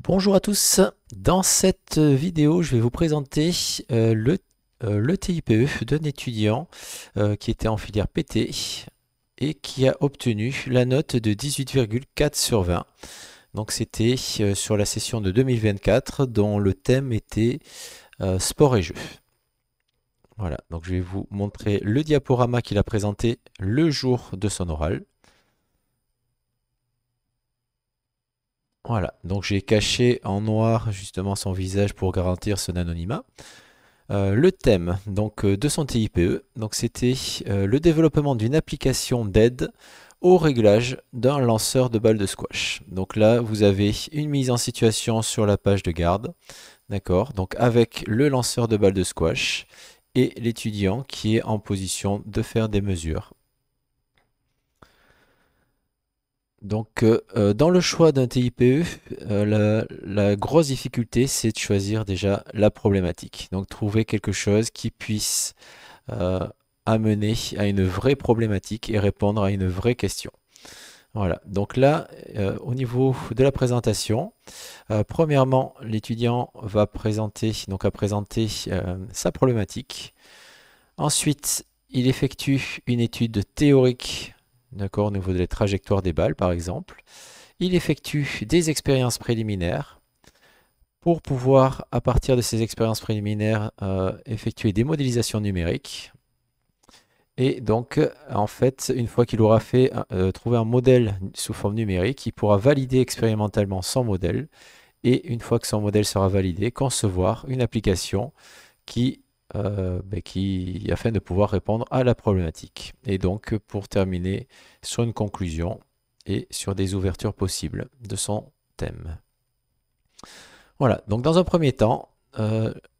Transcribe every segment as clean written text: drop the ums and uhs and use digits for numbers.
Bonjour à tous, dans cette vidéo je vais vous présenter le TIPE d'un étudiant qui était en filière PT et qui a obtenu la note de 18,4 sur 20. Donc c'était sur la session de 2024 dont le thème était sport et jeux. Voilà, donc je vais vous montrer le diaporama qu'il a présenté le jour de son oral. Voilà, donc j'ai caché en noir justement son visage pour garantir son anonymat. Le thème donc, de son TIPE, donc c'était le développement d'une application d'aide au réglage d'un lanceur de balles de squash. Donc là, vous avez une mise en situation sur la page de garde, d'accord, donc avec le lanceur de balles de squash et l'étudiant qui est en position de faire des mesures. Donc, dans le choix d'un TIPE, la grosse difficulté, c'est de choisir déjà la problématique. Donc, trouver quelque chose qui puisse euh, amener à une vraie problématique et répondre à une vraie question. Voilà. Donc là, au niveau de la présentation, premièrement, l'étudiant va présenter, donc a présenté sa problématique. Ensuite, il effectue une étude théorique, d'accord, au niveau de la trajectoire des balles, par exemple. Il effectue des expériences préliminaires pour pouvoir, à partir de ces expériences préliminaires, effectuer des modélisations numériques. Et donc, en fait, une fois qu'il aura fait trouvé un modèle sous forme numérique, il pourra valider expérimentalement son modèle. Et une fois que son modèle sera validé, concevoir une application qui, afin de pouvoir répondre à la problématique. Et donc, pour terminer sur une conclusion et sur des ouvertures possibles de son thème. Voilà, donc dans un premier temps,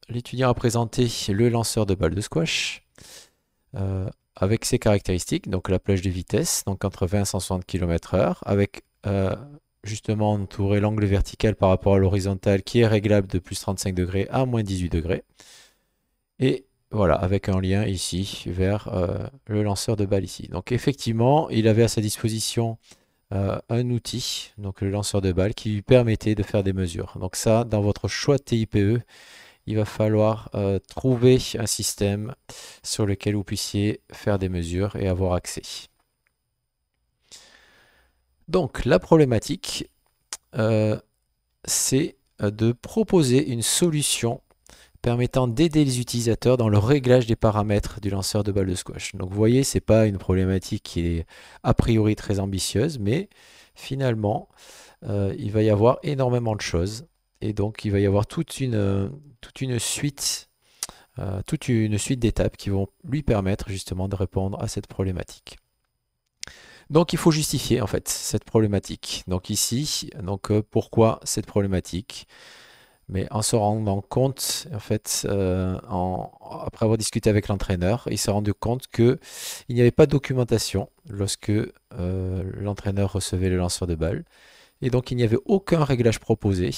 l'étudiant a présenté le lanceur de balles de squash avec ses caractéristiques, donc la plage de vitesse, donc entre 20 et 160 km/h, avec justement entouré l'angle vertical par rapport à l'horizontale qui est réglable de plus 35 degrés à moins 18 degrés. Et voilà, avec un lien ici vers le lanceur de balles ici. Donc effectivement, il avait à sa disposition un outil, donc le lanceur de balles, qui lui permettait de faire des mesures. Donc ça, dans votre choix de TIPE, il va falloir trouver un système sur lequel vous puissiez faire des mesures et avoir accès. Donc la problématique, c'est de proposer une solution permettant d'aider les utilisateurs dans le réglage des paramètres du lanceur de balles de squash. Donc vous voyez, ce n'est pas une problématique qui est a priori très ambitieuse, mais finalement, il va y avoir énormément de choses. Et donc, il va y avoir toute une suite, d'étapes qui vont lui permettre justement de répondre à cette problématique. Donc, il faut justifier en fait cette problématique. Donc ici, pourquoi cette problématique? Mais en se rendant compte, en fait, après avoir discuté avec l'entraîneur, il s'est rendu compte qu'il n'y avait pas de documentation lorsque l'entraîneur recevait le lanceur de balle. Et donc, il n'y avait aucun réglage proposé,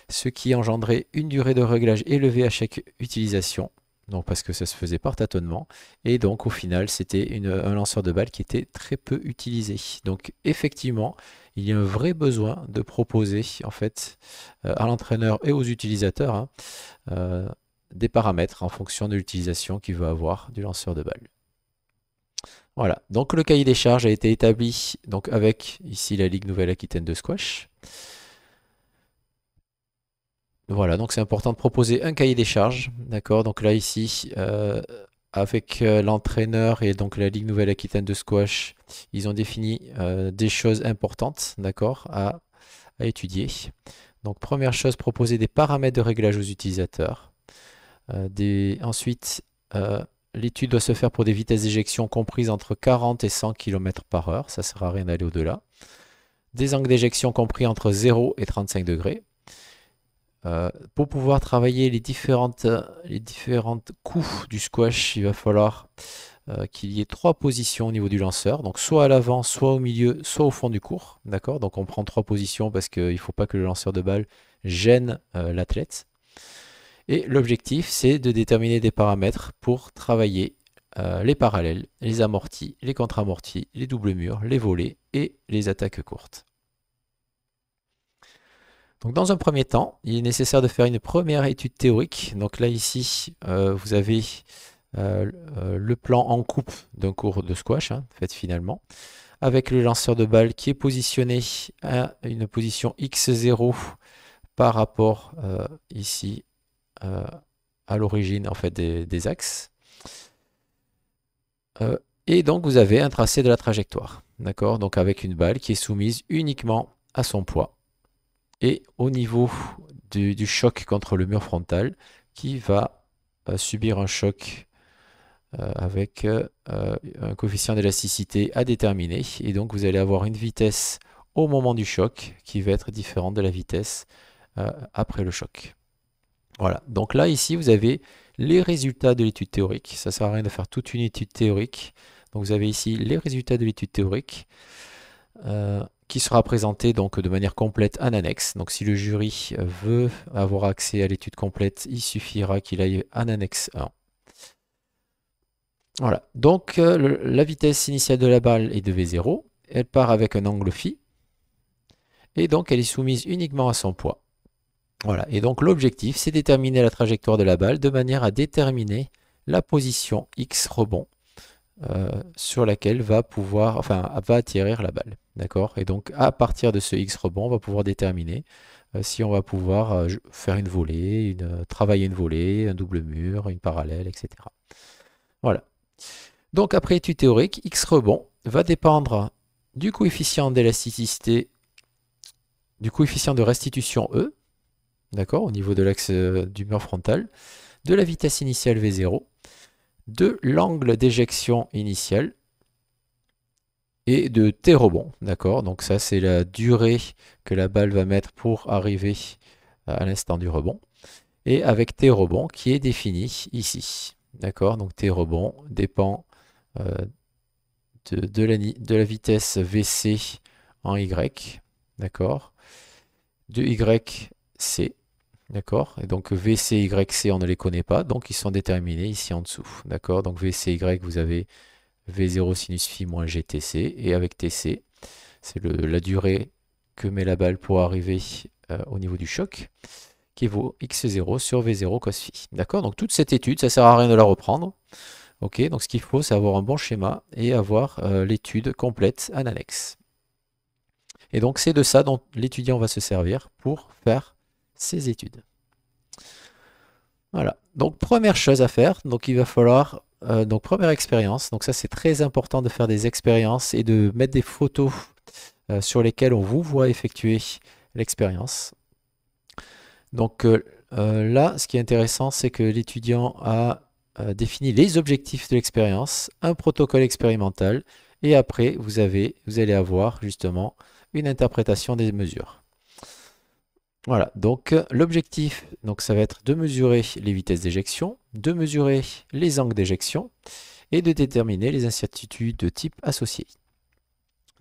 ce qui engendrait une durée de réglage élevée à chaque utilisation. Donc, parce que ça se faisait par tâtonnement. Et donc, au final, c'était un lanceur de balle qui était très peu utilisé. Donc, effectivement, il y a un vrai besoin de proposer, en fait, à l'entraîneur et aux utilisateurs, des paramètres en fonction de l'utilisation qu'il veut avoir du lanceur de balle. Voilà, donc le cahier des charges a été établi donc avec ici la Ligue Nouvelle-Aquitaine de squash. Voilà, donc c'est important de proposer un cahier des charges, d'accord? Donc là ici, avec l'entraîneur et donc la Ligue Nouvelle-Aquitaine de squash, ils ont défini des choses importantes, d'accord, à étudier. Donc première chose, proposer des paramètres de réglage aux utilisateurs. Ensuite, l'étude doit se faire pour des vitesses d'éjection comprises entre 40 et 100 km/h, ça ne sert à rien d'aller au-delà. Des angles d'éjection compris entre 0 et 35 degrés. Pour pouvoir travailler les différentes coups du squash, il va falloir qu'il y ait 3 positions au niveau du lanceur, donc soit à l'avant, soit au milieu, soit au fond du court. D'accord? Donc on prend 3 positions parce qu'il ne faut pas que le lanceur de balle gêne l'athlète. Et l'objectif, c'est de déterminer des paramètres pour travailler les parallèles, les amortis, les contre-amortis, les doubles murs, les volets et les attaques courtes. Donc dans un premier temps, il est nécessaire de faire une première étude théorique. Donc là ici, vous avez le plan en coupe d'un cours de squash, hein, fait finalement, avec le lanceur de balle qui est positionné à une position x0 par rapport ici à l'origine en fait des axes. Et donc vous avez un tracé de la trajectoire, d'accord? Donc avec une balle qui est soumise uniquement à son poids et au niveau du choc contre le mur frontal qui va subir un choc avec un coefficient d'élasticité à déterminer. Et donc vous allez avoir une vitesse au moment du choc qui va être différente de la vitesse après le choc. Voilà, donc là ici vous avez les résultats de l'étude théorique. Ça ne sert à rien de faire toute une étude théorique. Donc vous avez ici les résultats de l'étude théorique qui sera présentée donc de manière complète en annexe. Donc si le jury veut avoir accès à l'étude complète, il suffira qu'il aille en annexe 1. Voilà, donc la vitesse initiale de la balle est de V0. Elle part avec un angle phi. Et donc elle est soumise uniquement à son poids. Voilà, et donc l'objectif, c'est déterminer la trajectoire de la balle de manière à déterminer la position X rebond sur laquelle va atterrir la balle. D'accord? Et donc à partir de ce X rebond, on va pouvoir déterminer si on va pouvoir faire une volée, travailler une volée, un double mur, une parallèle, etc. Voilà. Donc après étude théorique, X rebond va dépendre du coefficient d'élasticité, du coefficient de restitution E, d'accord, au niveau de l'axe du mur frontal, de la vitesse initiale V0, de l'angle d'éjection initial et de T rebond, d'accord. Donc ça c'est la durée que la balle va mettre pour arriver à l'instant du rebond, et avec T rebond qui est défini ici, d'accord. Donc T rebond dépend de la vitesse VC en Y, d'accord, de YC. D'accord? Et donc VC, YC, on ne les connaît pas, donc ils sont déterminés ici en dessous. D'accord? Donc VC, Y, vous avez V0 sinus phi moins GTC, et avec TC, c'est la durée que met la balle pour arriver au niveau du choc, qui vaut X0 sur V0 cos phi. D'accord? Donc toute cette étude, ça ne sert à rien de la reprendre. Ok? Donc ce qu'il faut, c'est avoir un bon schéma et avoir l'étude complète en annexe. Et donc c'est de ça dont l'étudiant va se servir pour faire ses études. Voilà, donc première chose à faire, donc il va falloir, donc première expérience, donc ça c'est très important de faire des expériences et de mettre des photos sur lesquelles on vous voit effectuer l'expérience. Donc là, ce qui est intéressant, c'est que l'étudiant a défini les objectifs de l'expérience, un protocole expérimental, et après vous allez avoir justement une interprétation des mesures. Voilà, donc l'objectif, ça va être de mesurer les vitesses d'éjection, de mesurer les angles d'éjection et de déterminer les incertitudes de type associé.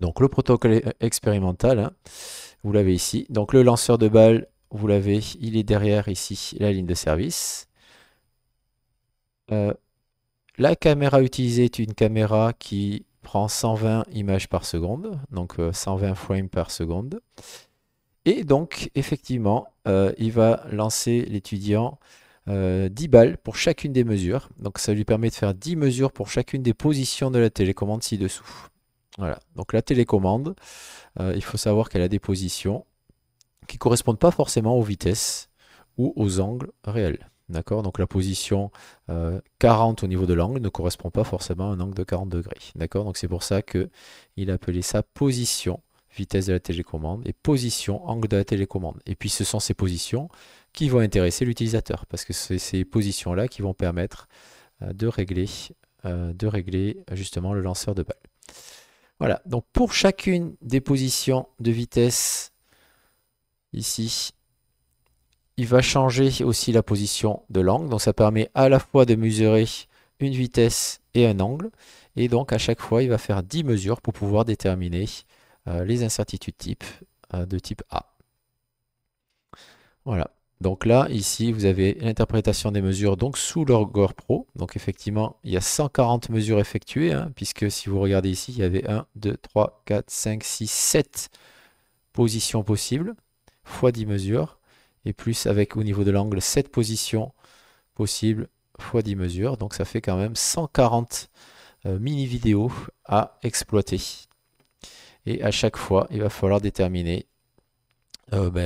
Donc le protocole expérimental, hein, vous l'avez ici. Donc le lanceur de balle, vous l'avez, il est derrière ici la ligne de service. La caméra utilisée est une caméra qui prend 120 images par seconde, donc 120 frames par seconde. Et donc, effectivement, il va lancer l'étudiant 10 balles pour chacune des mesures. Donc, ça lui permet de faire 10 mesures pour chacune des positions de la télécommande ci-dessous. Voilà. Donc, la télécommande, il faut savoir qu'elle a des positions qui ne correspondent pas forcément aux vitesses ou aux angles réels. D'accord? Donc, la position 40 au niveau de l'angle ne correspond pas forcément à un angle de 40 degrés. D'accord? Donc, c'est pour ça qu'il a appelé ça position, vitesse de la télécommande, et position, angle de la télécommande. Et puis ce sont ces positions qui vont intéresser l'utilisateur, parce que c'est ces positions-là qui vont permettre de régler justement le lanceur de balle. Voilà, donc pour chacune des positions de vitesse, ici, il va changer aussi la position de l'angle. Donc ça permet à la fois de mesurer une vitesse et un angle. Et donc à chaque fois, il va faire 10 mesures pour pouvoir déterminer les incertitudes de type A. Voilà. Donc là, ici, vous avez l'interprétation des mesures donc sous Logger Pro. Donc effectivement, il y a 140 mesures effectuées, hein, puisque si vous regardez ici, il y avait 1, 2, 3, 4, 5, 6, 7 positions possibles, fois 10 mesures, et plus avec au niveau de l'angle 7 positions possibles fois 10 mesures. Donc ça fait quand même 140 mini-vidéos à exploiter. Et à chaque fois, il va falloir déterminer,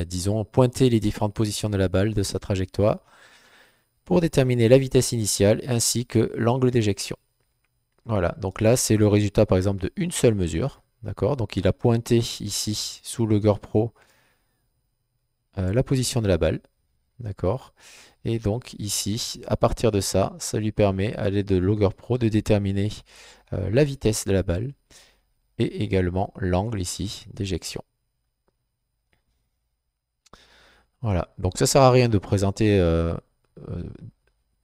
disons, pointer les différentes positions de la balle, de sa trajectoire, pour déterminer la vitesse initiale ainsi que l'angle d'éjection. Voilà, donc là c'est le résultat par exemple de une seule mesure. D'accord, donc il a pointé ici sous Logger Pro la position de la balle. D'accord, et donc ici, à partir de ça, ça lui permet à l'aide de Logger Pro de déterminer la vitesse de la balle et également l'angle ici d'éjection. Voilà, donc ça sert à rien de présenter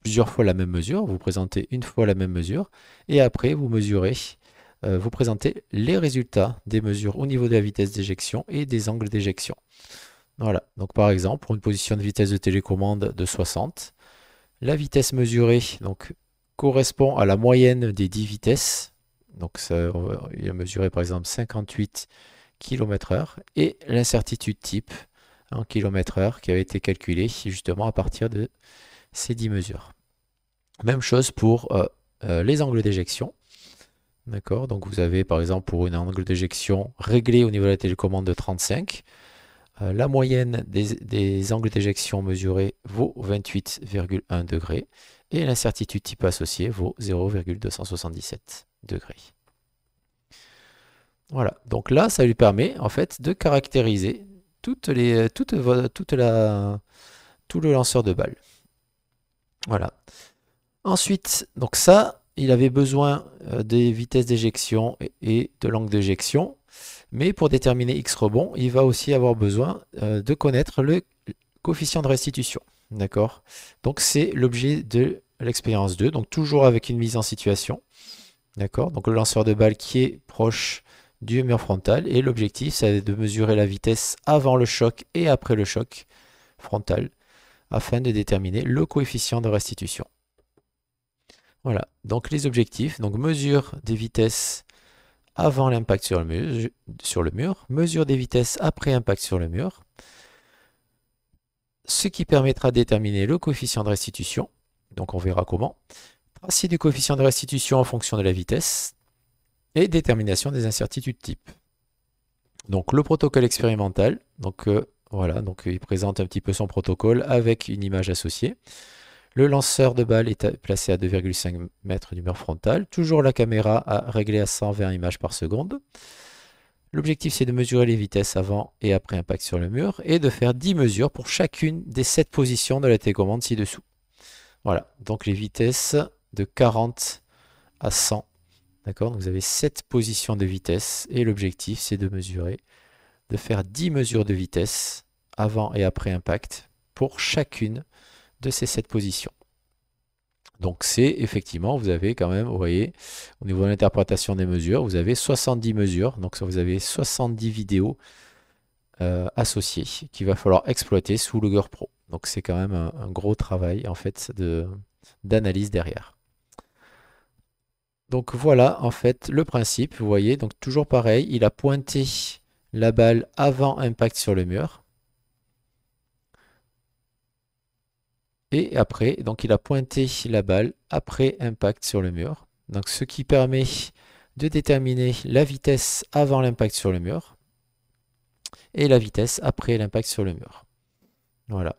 plusieurs fois la même mesure. Vous présentez une fois la même mesure et après vous mesurez, vous présentez les résultats des mesures au niveau de la vitesse d'éjection et des angles d'éjection. Voilà, donc par exemple, pour une position de vitesse de télécommande de 60, la vitesse mesurée donc, correspond à la moyenne des 10 vitesses. Donc ça, il a mesuré par exemple 58 km/h et l'incertitude type en km/h qui avait été calculée justement à partir de ces 10 mesures. Même chose pour les angles d'éjection. D'accord, donc vous avez par exemple pour une angle d'éjection réglé au niveau de la télécommande de 35, la moyenne des angles d'éjection mesurés vaut 28,1 degrés et l'incertitude type associée vaut 0,277 degrés. Voilà, donc là ça lui permet en fait de caractériser tout le lanceur de balles. Voilà. Ensuite, donc ça, il avait besoin des vitesses d'éjection et de l'angle d'éjection. Mais pour déterminer X rebond, il va aussi avoir besoin de connaître le coefficient de restitution. D'accord? Donc c'est l'objet de l'expérience 2. Donc toujours avec une mise en situation. D'accord? Donc le lanceur de balle qui est proche du mur frontal. Et l'objectif, c'est de mesurer la vitesse avant le choc et après le choc frontal afin de déterminer le coefficient de restitution. Voilà, donc les objectifs, donc mesure des vitesses avant l'impact sur le mur, mesure des vitesses après impact sur le mur, ce qui permettra de déterminer le coefficient de restitution, donc on verra comment, tracé du coefficient de restitution en fonction de la vitesse, et détermination des incertitudes type. Donc le protocole expérimental, donc voilà, donc il présente un petit peu son protocole avec une image associée. Le lanceur de balle est placé à 2,5 mètres du mur frontal. Toujours la caméra à régler à 120 images par seconde. L'objectif, c'est de mesurer les vitesses avant et après impact sur le mur et de faire 10 mesures pour chacune des 7 positions de la télécommande ci-dessous. Voilà, donc les vitesses de 40 à 100. D'accord, vous avez 7 positions de vitesse et l'objectif, c'est de mesurer, de faire 10 mesures de vitesse avant et après impact pour chacune de ces 7 positions. Donc c'est effectivement, vous avez quand même, vous voyez, au niveau de l'interprétation des mesures, vous avez 70 mesures, donc vous avez 70 vidéos associées qu'il va falloir exploiter sous Logger Pro. Donc c'est quand même un gros travail en fait d'analyse derrière. Donc voilà en fait le principe, vous voyez, donc toujours pareil, il a pointé la balle avant impact sur le mur. Et après, donc il a pointé la balle après impact sur le mur. Donc ce qui permet de déterminer la vitesse avant l'impact sur le mur et la vitesse après l'impact sur le mur. Voilà.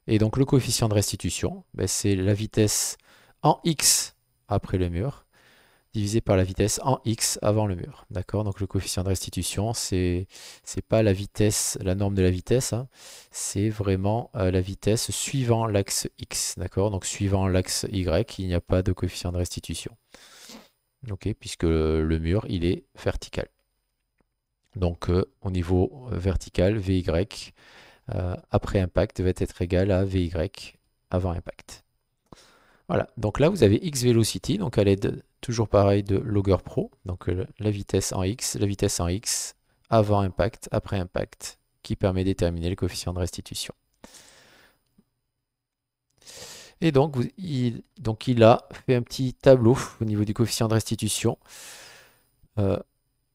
Et donc le coefficient de restitution, c'est la vitesse en x après le mur divisé par la vitesse en x avant le mur. D'accord? Donc le coefficient de restitution, c'est pas la vitesse, la norme de la vitesse, hein, c'est vraiment la vitesse suivant l'axe x. D'accord? Donc suivant l'axe y, il n'y a pas de coefficient de restitution. Ok, puisque le mur, il est vertical. Donc au niveau vertical, Vy après impact va être égal à Vy avant impact. Voilà, donc là vous avez x velocity, donc à l'aide toujours pareil de Logger Pro, donc la vitesse en x avant impact, après impact, qui permet de déterminer le coefficient de restitution. Et donc il a fait un petit tableau au niveau du coefficient de restitution en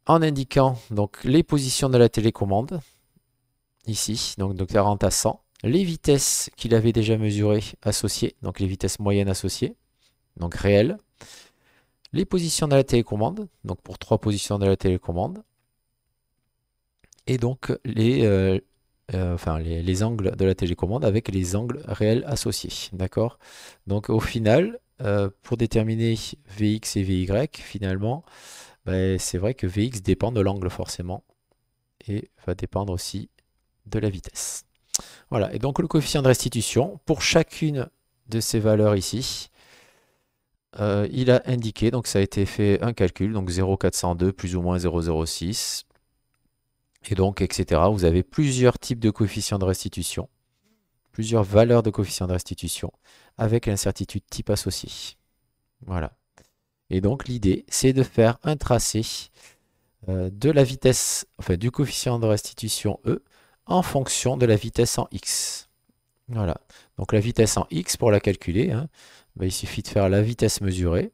indiquant donc les positions de la télécommande ici, donc de 40 à 100. Les vitesses qu'il avait déjà mesurées associées, donc les vitesses moyennes associées, donc réelles. Les positions de la télécommande, donc pour 3 positions de la télécommande. Et donc les angles de la télécommande avec les angles réels associés. D'accord? Donc au final, pour déterminer Vx et Vy, finalement, ben, c'est vrai que Vx dépend de l'angle forcément et va dépendre aussi de la vitesse. Voilà, et donc le coefficient de restitution, pour chacune de ces valeurs ici, il a indiqué, donc ça a été fait un calcul, donc 0,402 plus ou moins 0,06, et donc etc. Vous avez plusieurs types de coefficients de restitution, plusieurs valeurs de coefficients de restitution, avec l'incertitude type associée. Voilà. Et donc l'idée, c'est de faire un tracé de la vitesse, enfin du coefficient de restitution E, en fonction de la vitesse en x. Voilà. Donc la vitesse en x, pour la calculer, hein, ben, il suffit de faire la vitesse mesurée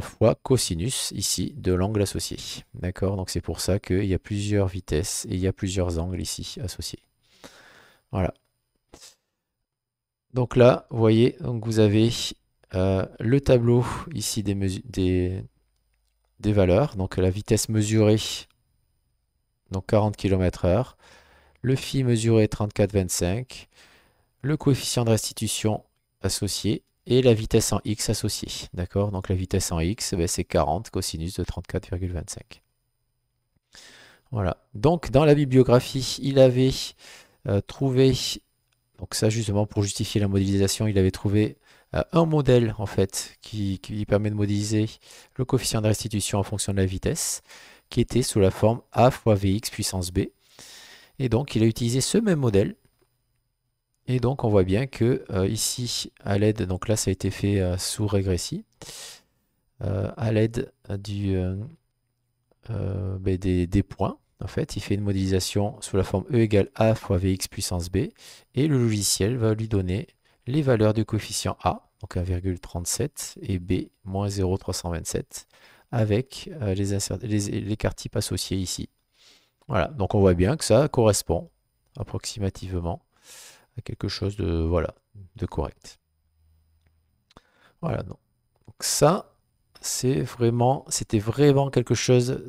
fois cosinus, ici, de l'angle associé. D'accord? Donc c'est pour ça qu'il y a plusieurs vitesses et il y a plusieurs angles ici associés. Voilà. Donc là, vous voyez, donc vous avez le tableau ici des valeurs. Donc la vitesse mesurée, donc 40 km/h. Le phi mesuré 34,25. Le coefficient de restitution associé et la vitesse en x associée. D'accord? Donc la vitesse en x, ben, c'est 40 cosinus de 34,25. Voilà. Donc dans la bibliographie, il avait trouvé, donc ça justement pour justifier la modélisation, il avait trouvé un modèle en fait qui permet de modéliser le coefficient de restitution en fonction de la vitesse, qui était sous la forme a fois Vx puissance b. Et donc il a utilisé ce même modèle. Et donc on voit bien que ici, à l'aide, donc là ça a été fait sous régressie, à l'aide des points, en fait, il fait une modélisation sous la forme E égale A fois Vx puissance B, et le logiciel va lui donner les valeurs du coefficient A, donc 1,37, et B, moins 0,327, avec l'écart type associé ici. Voilà, donc on voit bien que ça correspond approximativement à quelque chose de, voilà, de correct. Voilà, donc ça, c'était vraiment quelque chose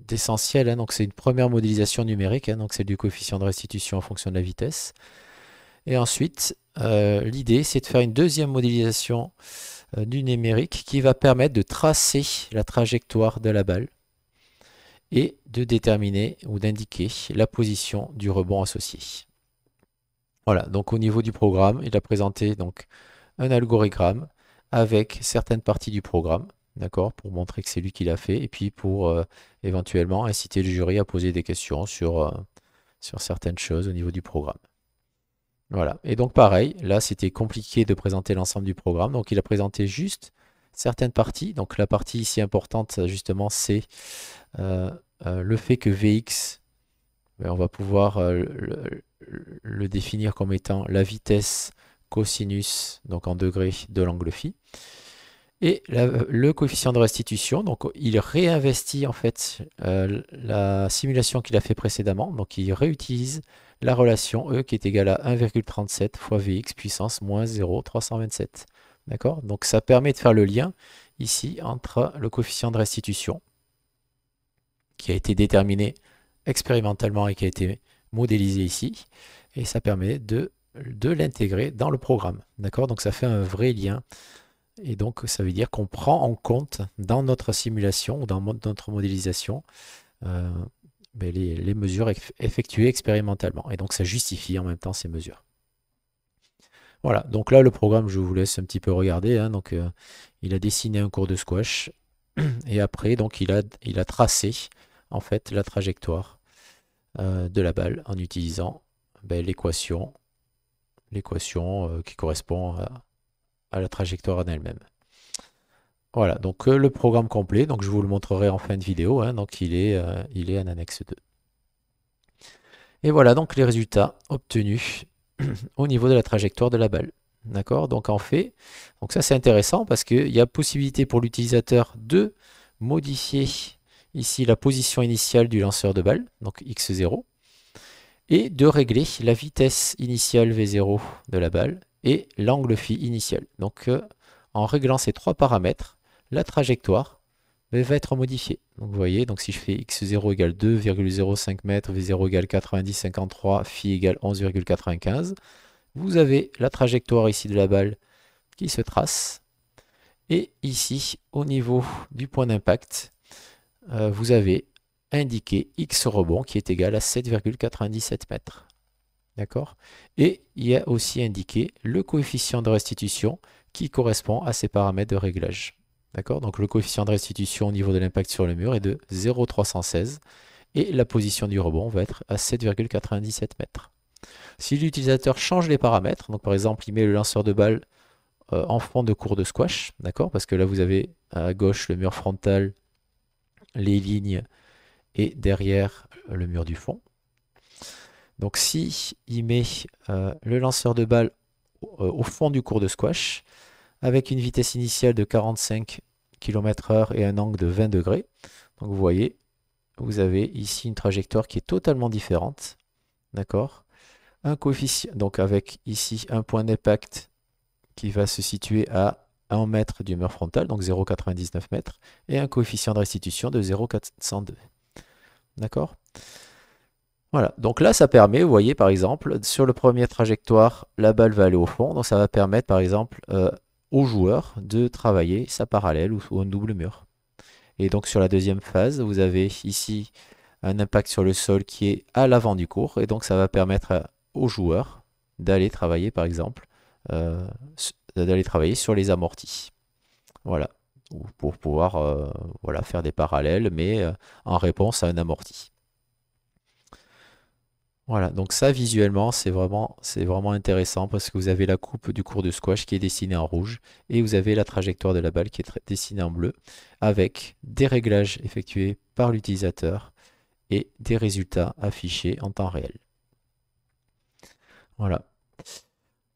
d'essentiel, hein. Donc c'est une première modélisation numérique, hein, donc c'est du coefficient de restitution en fonction de la vitesse. Et ensuite, l'idée, c'est de faire une deuxième modélisation du numérique qui va permettre de tracer la trajectoire de la balle et de déterminer ou d'indiquer la position du rebond associé. Voilà, donc au niveau du programme, il a présenté donc un algorithme avec certaines parties du programme, d'accord, pour montrer que c'est lui qui l'a fait, et puis pour éventuellement inciter le jury à poser des questions sur certaines choses au niveau du programme. Voilà, et donc pareil, là c'était compliqué de présenter l'ensemble du programme, donc il a présenté juste certaines parties. Donc la partie ici importante, justement, c'est le fait que Vx, ben, on va pouvoir le définir comme étant la vitesse cosinus, donc en degrés, de l'angle phi. Et le coefficient de restitution, donc il réinvestit en fait la simulation qu'il a fait précédemment, donc il réutilise la relation E qui est égale à 1,37 fois Vx puissance moins 0,327. D'accord? Donc ça permet de faire le lien ici entre le coefficient de restitution qui a été déterminé expérimentalement et qui a été modélisé ici, et ça permet de l'intégrer dans le programme. D'accord? Donc ça fait un vrai lien. Et donc, ça veut dire qu'on prend en compte dans notre simulation ou dans notre modélisation les mesures effectuées expérimentalement. Et donc, ça justifie en même temps ces mesures. Voilà, donc là, le programme, je vous laisse un petit peu regarder, hein. Donc, il a dessiné un cours de squash. Et après, donc, il a tracé en fait la trajectoire de la balle en utilisant l'équation qui correspond à la trajectoire en elle-même. Voilà, donc le programme complet, donc je vous le montrerai en fin de vidéo, hein, donc il est en annexe 2. Et voilà donc les résultats obtenus au niveau de la trajectoire de la balle. D'accord? Donc en fait, donc ça c'est intéressant parce qu'il y a possibilité pour l'utilisateur de modifier ici la position initiale du lanceur de balle, donc x0, et de régler la vitesse initiale V0 de la balle et l'angle phi initial. Donc en réglant ces trois paramètres, la trajectoire va être modifiée. Donc vous voyez, donc si je fais x0 égale 2,05 m, v0 égale 90,53, phi égale 11,95, vous avez la trajectoire ici de la balle qui se trace. Et ici, au niveau du point d'impact, vous avez indiqué x rebond qui est égal à 7,97 mètres. D'accord? Et il y a aussi indiqué le coefficient de restitution qui correspond à ces paramètres de réglage. D'accord? Donc le coefficient de restitution au niveau de l'impact sur le mur est de 0,316 et la position du rebond va être à 7,97 mètres. Si l'utilisateur change les paramètres, donc par exemple il met le lanceur de balle en fond de cours de squash, d'accord? Parce que là vous avez à gauche le mur frontal, les lignes et derrière le mur du fond. Donc si il met le lanceur de balle au fond du cours de squash avec une vitesse initiale de 45 km/h et un angle de 20 degrés, donc vous voyez, vous avez ici une trajectoire qui est totalement différente, d'accord? Un coefficient, donc avec ici un point d'impact qui va se situer à 1 mètre du mur frontal, donc 0,99 mètres, et un coefficient de restitution de 0,402. D'accord? Voilà, donc là ça permet, vous voyez par exemple, sur le premier trajectoire, la balle va aller au fond, donc ça va permettre par exemple au joueur de travailler sa parallèle ou un double mur. Et donc sur la deuxième phase, vous avez ici un impact sur le sol qui est à l'avant du cours, et donc ça va permettre au joueur d'aller travailler par exemple sur les amortis. Voilà, pour pouvoir voilà, faire des parallèles, mais en réponse à un amorti. Voilà, donc ça visuellement c'est vraiment intéressant parce que vous avez la coupe du cours de squash qui est dessinée en rouge et vous avez la trajectoire de la balle qui est dessinée en bleu avec des réglages effectués par l'utilisateur et des résultats affichés en temps réel. Voilà.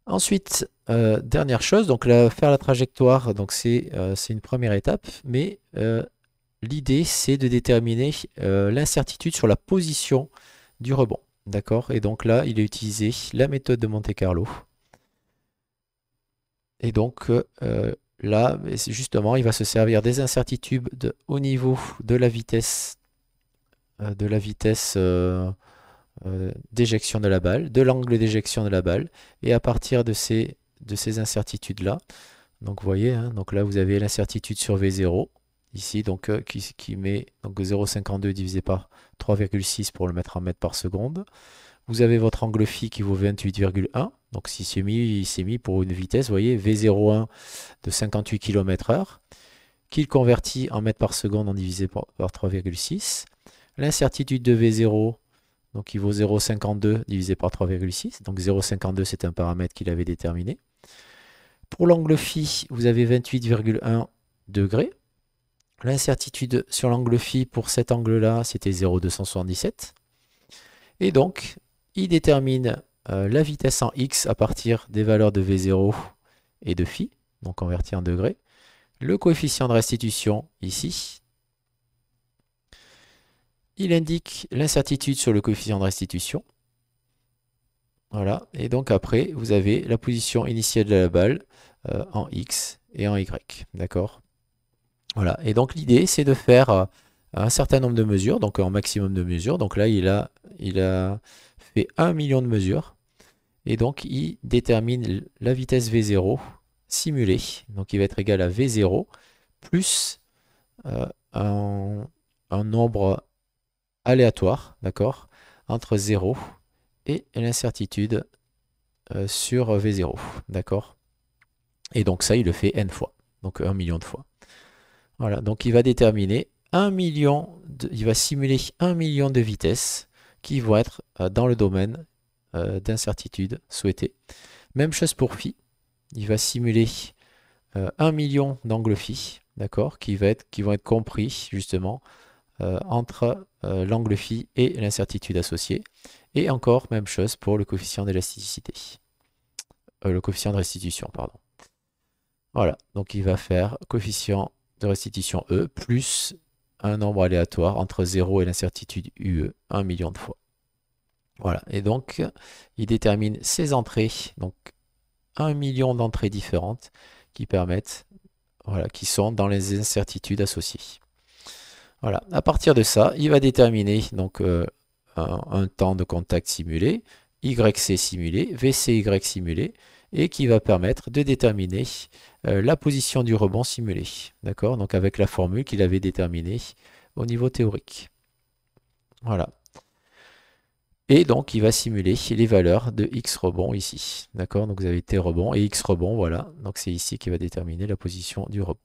Ensuite, dernière chose, donc faire la trajectoire, donc c'est une première étape, mais l'idée c'est de déterminer l'incertitude sur la position du rebond. D'accord? Et donc là, il a utilisé la méthode de Monte-Carlo. Et donc là, justement, il va se servir des incertitudes au niveau de la vitesse, d'éjection de la balle, de l'angle d'éjection de la balle. Et à partir de ces incertitudes-là, donc vous voyez, hein, donc là vous avez l'incertitude sur V0, ici, donc qui met donc 0,52 divisé par 3,6 pour le mettre en mètres par seconde. Vous avez votre angle phi qui vaut 28,1. Donc si il s'est mis pour une vitesse, vous voyez, V01 de 58 km/h, qu'il convertit en mètres par seconde en divisé par 3,6. L'incertitude de V0, donc qui vaut 0,52 divisé par 3,6. Donc 0,52 c'est un paramètre qu'il avait déterminé. Pour l'angle phi, vous avez 28,1 degrés. L'incertitude sur l'angle phi pour cet angle-là, c'était 0,277. Et donc, il détermine la vitesse en x à partir des valeurs de V0 et de phi, donc converti en degrés. Le coefficient de restitution ici. Il indique l'incertitude sur le coefficient de restitution. Voilà, et donc après, vous avez la position initiale de la balle en x et en y. D'accord? Voilà, et donc l'idée, c'est de faire un certain nombre de mesures, donc un maximum de mesures. Donc là, il a fait 1 million de mesures. Et donc, il détermine la vitesse V0 simulée. Donc, il va être égal à V0 plus un nombre aléatoire, d'accord, entre 0 et l'incertitude sur V0, d'accord. Et donc ça, il le fait n fois, donc 1 million de fois. Voilà, donc il va déterminer 1 million, il va simuler 1 million de vitesses qui vont être dans le domaine d'incertitude souhaitée. Même chose pour phi, il va simuler 1 million d'angles phi, d'accord, qui vont être compris justement entre l'angle phi et l'incertitude associée. Et encore, même chose pour le coefficient d'élasticité. Le coefficient de restitution, pardon. Voilà, donc il va faire coefficient de restitution E plus un nombre aléatoire entre 0 et l'incertitude UE, 1 million de fois. Voilà, et donc il détermine ses entrées, donc 1 million d'entrées différentes qui permettent, voilà, qui sont dans les incertitudes associées. Voilà, à partir de ça, il va déterminer donc un temps de contact simulé, YC simulé, VCY simulé, et qui va permettre de déterminer la position du rebond simulé. D'accord? Donc avec la formule qu'il avait déterminée au niveau théorique. Voilà. Et donc, il va simuler les valeurs de X rebond ici. D'accord? Donc, vous avez T rebond et X rebond, voilà. Donc, c'est ici qui va déterminer la position du rebond.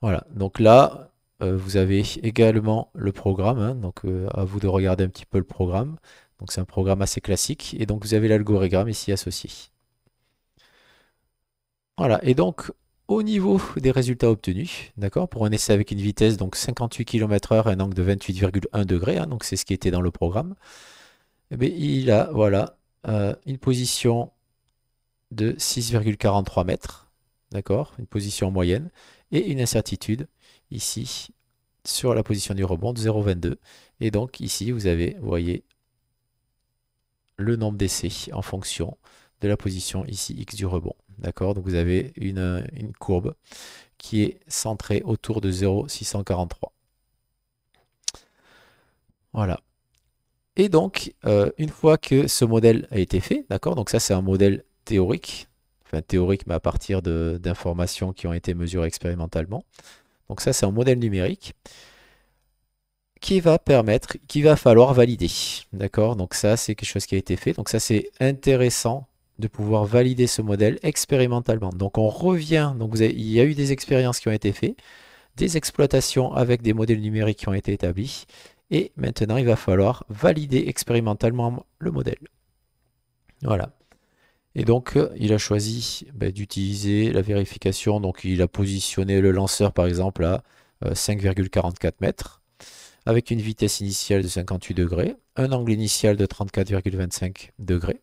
Voilà. Donc là, vous avez également le programme, hein. Donc, à vous de regarder un petit peu le programme. Donc, c'est un programme assez classique. Et donc, vous avez l'algorithme ici associé. Voilà. Et donc, au niveau des résultats obtenus, d'accord, pour un essai avec une vitesse donc 58 km/h et un angle de 28,1 degrés, hein, donc c'est ce qui était dans le programme. Eh bien, il a voilà, une position de 6,43 mètres, d'accord, une position moyenne, et une incertitude ici sur la position du rebond de 0,22. Et donc ici, vous avez, vous voyez, le nombre d'essais en fonction de la position ici X du rebond. D'accord? Donc vous avez une courbe qui est centrée autour de 0,643. Voilà. Et donc, une fois que ce modèle a été fait, d'accord, donc ça c'est un modèle théorique, enfin théorique mais à partir d'informations qui ont été mesurées expérimentalement. Donc ça c'est un modèle numérique qui va permettre, qu'il va falloir valider, d'accord, donc ça c'est quelque chose qui a été fait, donc ça c'est intéressant de pouvoir valider ce modèle expérimentalement. Donc on revient, donc il y a eu des expériences qui ont été faites, des exploitations avec des modèles numériques qui ont été établis. Et maintenant, il va falloir valider expérimentalement le modèle. Voilà. Et donc, il a choisi d'utiliser la vérification. Donc, il a positionné le lanceur, par exemple, à 5,44 mètres, avec une vitesse initiale de 58 degrés, un angle initial de 34,25 degrés.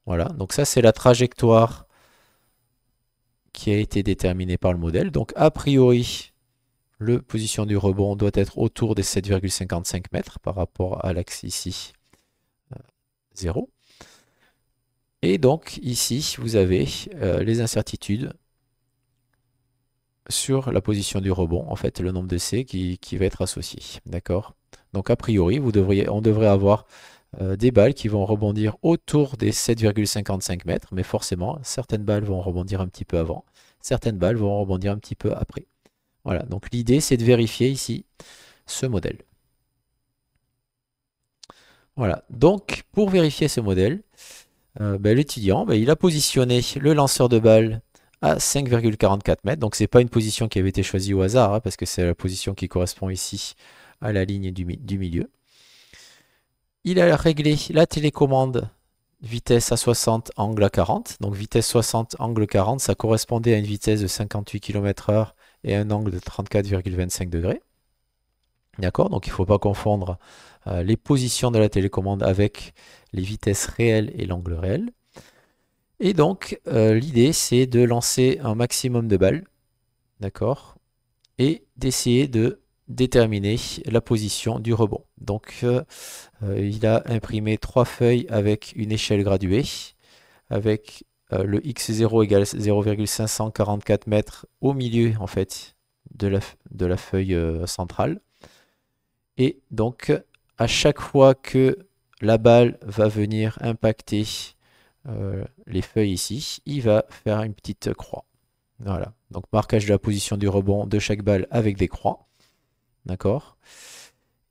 Voilà. Donc, ça, c'est la trajectoire qui a été déterminée par le modèle. Donc, a priori, la position du rebond doit être autour des 7,55 mètres par rapport à l'axe ici, 0. Et donc ici, vous avez les incertitudes sur la position du rebond, en fait le nombre de C qui va être associé. D'accord? Donc a priori, on devrait avoir des balles qui vont rebondir autour des 7,55 mètres, mais forcément, certaines balles vont rebondir un petit peu avant, certaines balles vont rebondir un petit peu après. Voilà, donc l'idée c'est de vérifier ici ce modèle. Voilà, donc pour vérifier ce modèle, l'étudiant, il a positionné le lanceur de balle à 5,44 mètres. Donc, ce n'est pas une position qui avait été choisie au hasard, hein, parce que c'est la position qui correspond ici à la ligne du milieu. Il a réglé la télécommande vitesse à 60, angle à 40. Donc, vitesse 60, angle 40, ça correspondait à une vitesse de 58 km/h et un angle de 34,25 degrés. D'accord? Donc, il ne faut pas confondre les positions de la télécommande avec les vitesses réelles et l'angle réel. Et donc, l'idée, c'est de lancer un maximum de balles, d'accord, et d'essayer de déterminer la position du rebond. Donc, il a imprimé 3 feuilles avec une échelle graduée, avec le x0 égale 0,544 mètres au milieu, en fait, de la feuille centrale. Et donc, à chaque fois que la balle va venir impacter les feuilles ici, il va faire une petite croix. Voilà. Donc marquage de la position du rebond de chaque balle avec des croix. D'accord?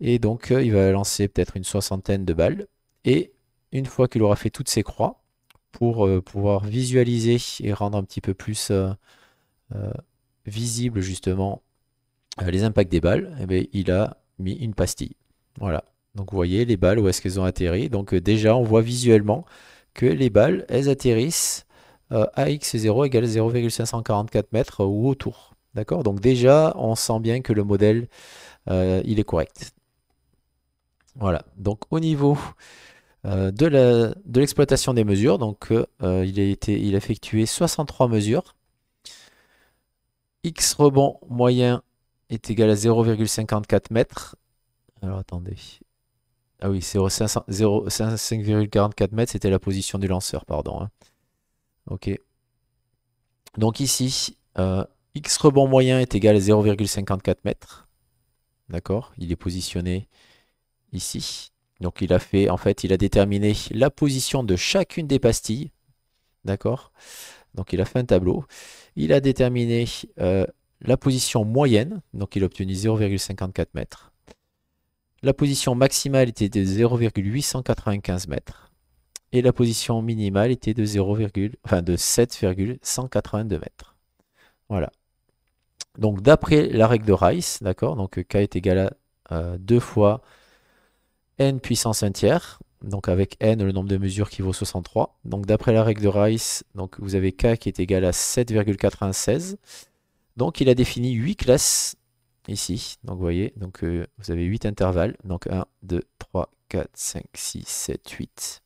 Et donc il va lancer peut-être une soixantaine de balles. Et une fois qu'il aura fait toutes ces croix, pour pouvoir visualiser et rendre un petit peu plus visible justement les impacts des balles, eh bien, il a mis une pastille. Voilà. Donc vous voyez les balles, où est-ce qu'elles ont atterri. Donc déjà, on voit visuellement que les balles, elles atterrissent à x0 égale 0,544 mètres ou autour. D'accord? Donc déjà, on sent bien que le modèle, il est correct. Voilà. Donc au niveau de l'exploitation des mesures, donc il a effectué 63 mesures. X rebond moyen est égal à 0,54 mètres. Alors attendez. Ah oui, c'est 5,44 mètres, c'était la position du lanceur, pardon, hein. Ok. Donc ici, X rebond moyen est égal à 0,54 mètres. D'accord? Il est positionné ici. Donc il a fait, en fait, il a déterminé la position de chacune des pastilles. D'accord? Donc il a fait un tableau. Il a déterminé la position moyenne. Donc il a obtenu 0,54 mètres. La position maximale était de 0,895 mètres. Et la position minimale était de 7,182 mètres. Voilà. Donc d'après la règle de Rice, d'accord, donc K est égal à 2 fois n puissance 1 tiers, donc avec n le nombre de mesures qui vaut 63. Donc d'après la règle de Rice, donc vous avez K qui est égal à 7,96. Donc il a défini 8 classes ici. Donc vous voyez, donc, vous avez 8 intervalles. Donc 1, 2, 3, 4, 5, 6, 7, 8.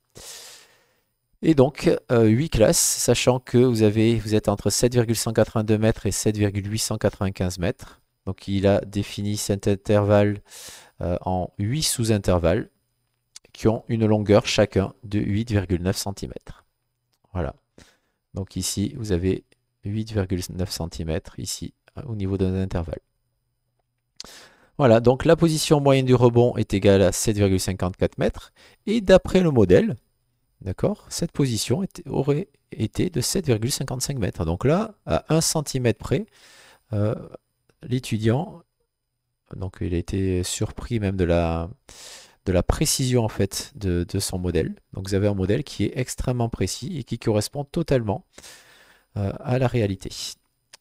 Et donc 8 classes, sachant que vous êtes entre 7,182 mètres et 7,895 mètres. Donc il a défini cet intervalle en 8 sous-intervalles qui ont une longueur chacun de 8,9 cm. Voilà. Donc ici, vous avez 8,9 cm ici au niveau d'un intervalle. Voilà, donc la position moyenne du rebond est égale à 7,54 mètres. Et d'après le modèle, d'accord, cette position aurait été de 7,55 mètres. Donc là, à 1 cm près, l'étudiant, donc il a été surpris même de la précision en fait de son modèle. Donc vous avez un modèle qui est extrêmement précis et qui correspond totalement à la réalité.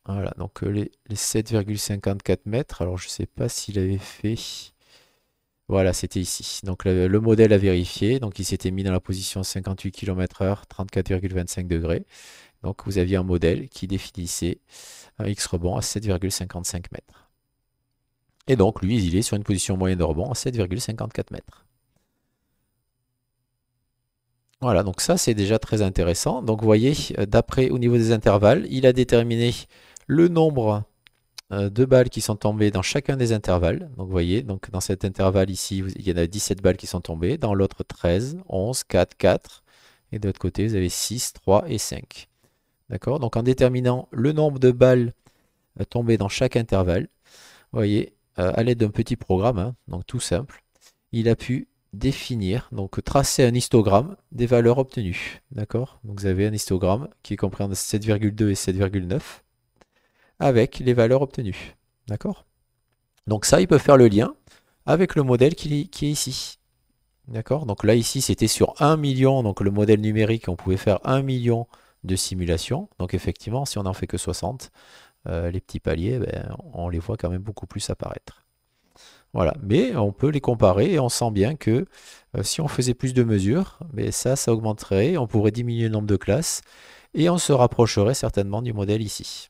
Voilà, donc les 7,54 mètres, alors je ne sais pas s'il avait fait... Voilà, c'était ici. Donc le modèle a vérifié, donc il s'était mis dans la position 58 km/h, 34,25 degrés. Donc vous aviez un modèle qui définissait un X rebond à 7,55 mètres. Et donc lui, il est sur une position moyenne de rebond à 7,54 mètres. Voilà, donc ça c'est déjà très intéressant. Donc vous voyez, d'après au niveau des intervalles, il a déterminé le nombre de balles qui sont tombées dans chacun des intervalles. Donc vous voyez, donc dans cet intervalle ici, il y en a 17 balles qui sont tombées. Dans l'autre 13, 11, 4, 4. Et de l'autre côté, vous avez 6, 3 et 5. D'accord? Donc en déterminant le nombre de balles tombées dans chaque intervalle, vous voyez, à l'aide d'un petit programme, hein, donc tout simple, il a pu définir, donc tracer un histogramme des valeurs obtenues. D'accord? Donc vous avez un histogramme qui est compris entre 7,2 et 7,9 avec les valeurs obtenues. D'accord? Donc ça, il peut faire le lien avec le modèle qui est ici. D'accord? Donc là, ici, c'était sur 1 million, donc le modèle numérique, on pouvait faire 1 million de simulations. Donc effectivement, si on n'en fait que 60, les petits paliers, ben, on les voit quand même beaucoup plus apparaître. Voilà, mais on peut les comparer et on sent bien que si on faisait plus de mesures, mais ça augmenterait, on pourrait diminuer le nombre de classes et on se rapprocherait certainement du modèle ici.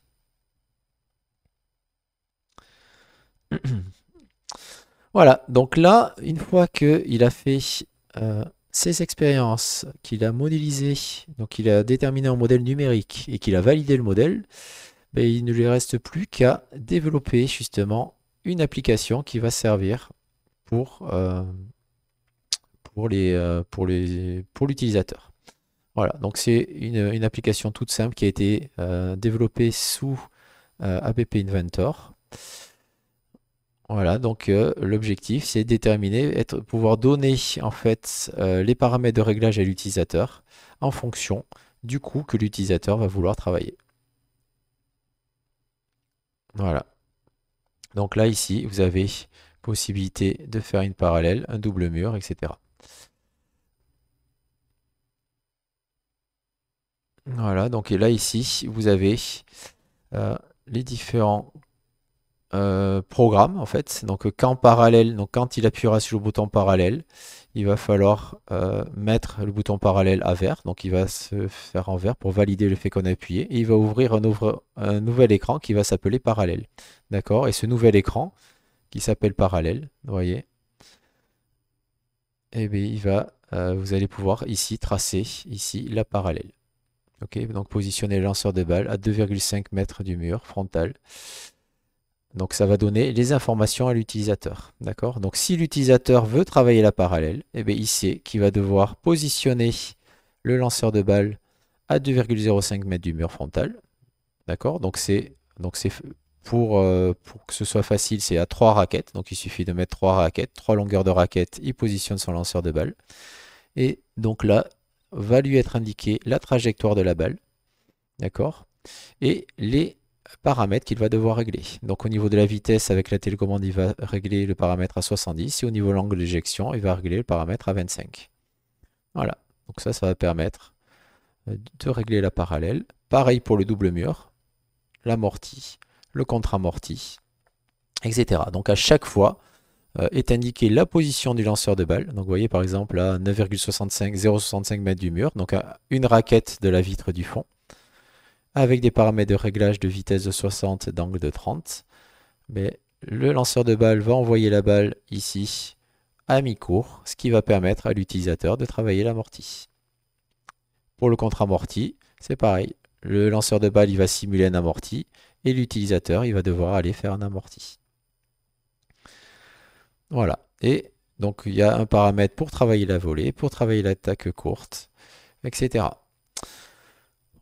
Voilà, donc là, une fois qu'il a fait ses expériences, qu'il a modélisé, donc il a déterminé un modèle numérique et qu'il a validé le modèle, ben, il ne lui reste plus qu'à développer justement une application qui va servir pour, pour l'utilisateur. Voilà, donc c'est une application toute simple qui a été développée sous App Inventor. Voilà, donc l'objectif c'est déterminer, pouvoir donner en fait les paramètres de réglage à l'utilisateur en fonction du coût que l'utilisateur va vouloir travailler. Voilà. Donc là ici vous avez possibilité de faire une parallèle, un double mur, etc. Voilà, donc et là ici vous avez les différents programme en fait. Donc quand parallèle, donc quand il appuiera sur le bouton parallèle, il va falloir mettre le bouton parallèle à vert. Donc il va se faire en vert pour valider le fait qu'on a appuyé. Et il va ouvrir un nouvel écran qui va s'appeler parallèle. D'accord? Et ce nouvel écran qui s'appelle parallèle, vous voyez, et bien vous allez pouvoir ici tracer ici la parallèle. Ok, donc positionner le lanceur de balle à 2,5 mètres du mur frontal. Donc ça va donner les informations à l'utilisateur. D'accord? Donc si l'utilisateur veut travailler la parallèle, eh bien, il sait qu'il va devoir positionner le lanceur de balle à 2,05 mètres du mur frontal. D'accord? Donc c'est pour que ce soit facile, c'est à 3 raquettes. Donc il suffit de mettre 3 raquettes, 3 longueurs de raquettes, il positionne son lanceur de balle. Et donc là, va lui être indiqué la trajectoire de la balle. D'accord? Et les paramètres qu'il va devoir régler. Donc au niveau de la vitesse, avec la télécommande, il va régler le paramètre à 70. Et au niveau de l'angle d'éjection, il va régler le paramètre à 25. Voilà. Donc ça va permettre de régler la parallèle. Pareil pour le double mur, l'amorti, le contre-amorti, etc. Donc à chaque fois est indiquée la position du lanceur de balle. Donc vous voyez par exemple à 0,65 mètres du mur, donc à une raquette de la vitre du fond, avec des paramètres de réglage de vitesse de 60 et d'angle de 30. Mais le lanceur de balle va envoyer la balle ici à mi-cours, ce qui va permettre à l'utilisateur de travailler l'amorti. Pour le contre-amorti, c'est pareil. Le lanceur de balle, il va simuler un amorti et l'utilisateur, il va devoir aller faire un amorti. Voilà. Et donc, il y a un paramètre pour travailler la volée, pour travailler l'attaque courte, etc.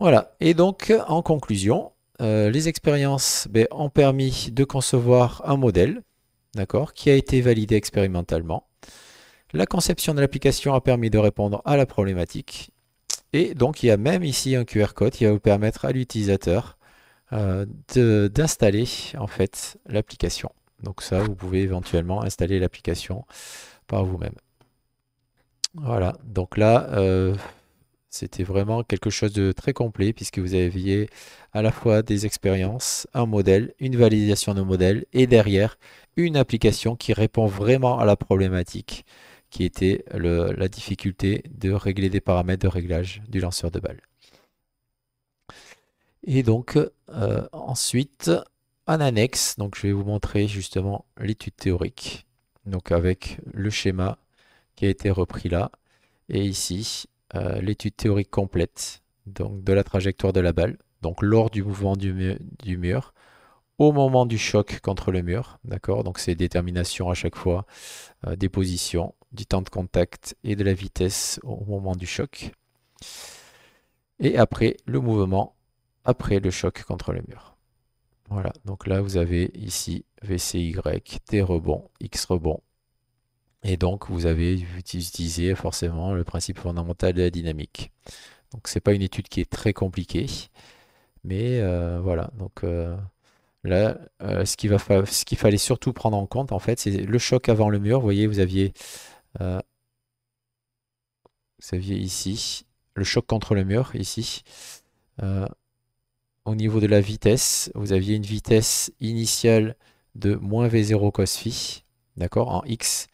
Voilà. Et donc, en conclusion, les expériences ont permis de concevoir un modèle, d'accord, qui a été validé expérimentalement. La conception de l'application a permis de répondre à la problématique. Et donc, il y a même ici un QR code qui va vous permettre à l'utilisateur d'installer en fait l'application. Donc ça, vous pouvez éventuellement installer l'application par vous-même. Voilà, donc là, c'était vraiment quelque chose de très complet puisque vous aviez à la fois des expériences, un modèle, une validation de modèle et derrière une application qui répond vraiment à la problématique qui était la difficulté de régler des paramètres de réglage du lanceur de balle. Et donc ensuite, en annexe, donc je vais vous montrer justement l'étude théorique, donc avec le schéma qui a été repris là, et ici l'étude théorique complète donc de la trajectoire de la balle, donc lors du mouvement du mur, au moment du choc contre le mur, d'accord? Donc c'est détermination à chaque fois des positions, du temps de contact et de la vitesse au moment du choc. Et après le mouvement, après le choc contre le mur. Voilà, donc là vous avez ici VCY, T rebond, X rebond. Et donc vous avez utilisé forcément le principe fondamental de la dynamique. Donc c'est pas une étude qui est très compliquée, mais voilà. Donc là, ce qu'il fallait surtout prendre en compte en fait, c'est le choc avant le mur. Vous voyez, vous aviez ici le choc contre le mur ici. Au niveau de la vitesse, vous aviez une vitesse initiale de moins V0 cos phi, d'accord, en X.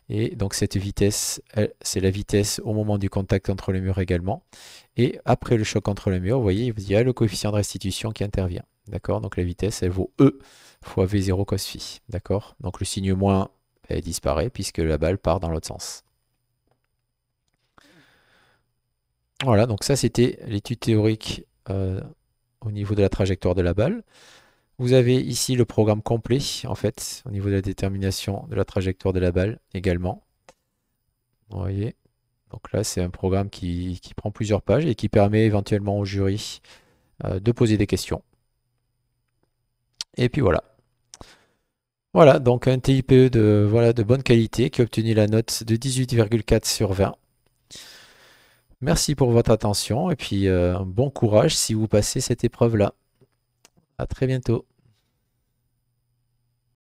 Et donc cette vitesse, c'est la vitesse au moment du contact contre le mur également. Et après le choc contre le mur, vous voyez, il y a le coefficient de restitution qui intervient. D'accord? Donc la vitesse, elle vaut E fois V0 cos phi. D'accord? Donc le signe moins disparaît puisque la balle part dans l'autre sens. Voilà, donc ça c'était l'étude théorique au niveau de la trajectoire de la balle. Vous avez ici le programme complet, en fait, au niveau de la détermination de la trajectoire de la balle également. Vous voyez, donc là c'est un programme qui prend plusieurs pages et qui permet éventuellement au jury de poser des questions. Et puis voilà. Voilà, donc un TIPE de bonne qualité qui a obtenu la note de 18,4 sur 20. Merci pour votre attention et puis bon courage si vous passez cette épreuve-là. À très bientôt.